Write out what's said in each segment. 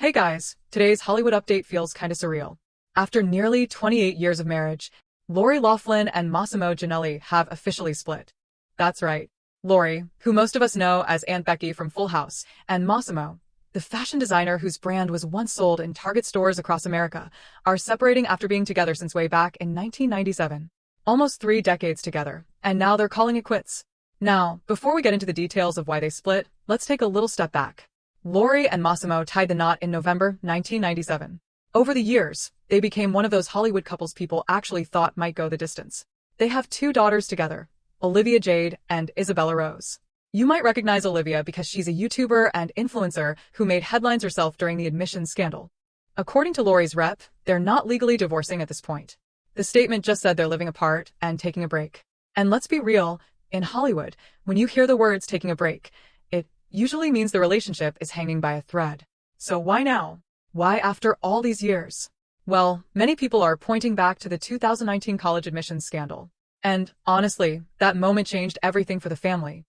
Hey guys, today's Hollywood update feels kinda surreal. After nearly 28 years of marriage, Lori Loughlin and Mossimo Giannulli have officially split. That's right. Lori, who most of us know as Aunt Becky from Full House, and Mossimo, the fashion designer whose brand was once sold in Target stores across America, are separating after being together since way back in 1997. Almost 3 decades together, and now they're calling it quits. Now, before we get into the details of why they split, let's take a little step back. Lori and Mossimo tied the knot in November 1997. Over the years, they became one of those Hollywood couples people actually thought might go the distance. They have 2 daughters together, Olivia Jade and Isabella Rose. You might recognize Olivia because she's a YouTuber and influencer who made headlines herself during the admissions scandal. According to Lori's rep, they're not legally divorcing at this point. The statement just said they're living apart and taking a break. And let's be real, in Hollywood, when you hear the words taking a break, it usually means the relationship is hanging by a thread. So why now? Why after all these years? Well, many people are pointing back to the 2019 college admissions scandal. And honestly, that moment changed everything for the family.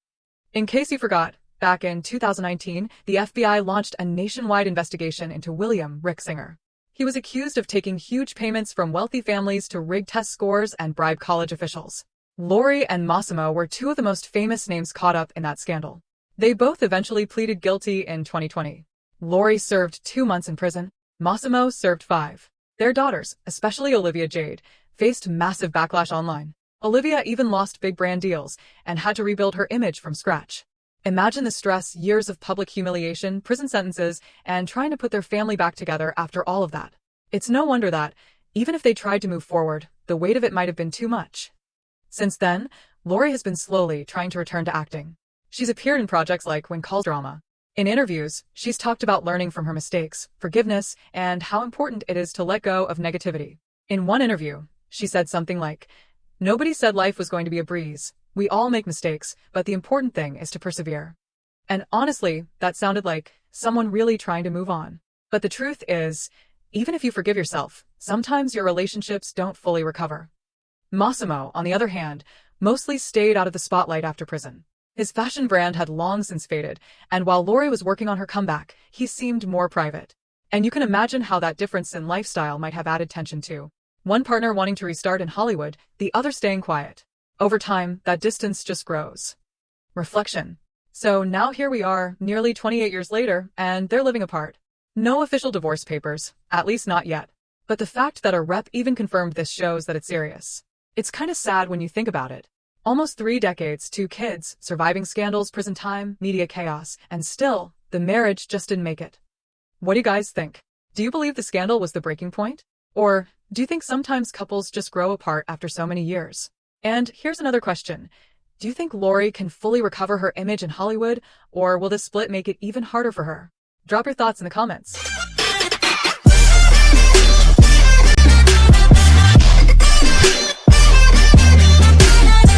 In case you forgot, back in 2019, the FBI launched a nationwide investigation into William "Rick" Singer. He was accused of taking huge payments from wealthy families to rig test scores and bribe college officials. Lori and Mossimo were 2 of the most famous names caught up in that scandal. They both eventually pleaded guilty in 2020. Lori served 2 months in prison. Mossimo served 5. Their daughters, especially Olivia Jade, faced massive backlash online. Olivia even lost big brand deals and had to rebuild her image from scratch. Imagine the stress, years of public humiliation, prison sentences, and trying to put their family back together after all of that. It's no wonder that, even if they tried to move forward, the weight of it might have been too much. Since then, Lori has been slowly trying to return to acting. She's appeared in projects like When Calls Drama. In interviews, she's talked about learning from her mistakes, forgiveness, and how important it is to let go of negativity. In one interview, she said something like, "Nobody said life was going to be a breeze. We all make mistakes, but the important thing is to persevere." And honestly, that sounded like someone really trying to move on. But the truth is, even if you forgive yourself, sometimes your relationships don't fully recover. Mossimo, on the other hand, mostly stayed out of the spotlight after prison. His fashion brand had long since faded, and while Lori was working on her comeback, he seemed more private. And you can imagine how that difference in lifestyle might have added tension too. One partner wanting to restart in Hollywood, the other staying quiet. Over time, that distance just grows. Reflection. So now here we are, nearly 28 years later, and they're living apart. No official divorce papers, at least not yet. But the fact that a rep even confirmed this shows that it's serious. It's kinda sad when you think about it. Almost 3 decades, 2 kids, surviving scandals, prison time, media chaos, and still, the marriage just didn't make it. What do you guys think? Do you believe the scandal was the breaking point? Or do you think sometimes couples just grow apart after so many years? And here's another question. Do you think Lori can fully recover her image in Hollywood, or will this split make it even harder for her? Drop your thoughts in the comments.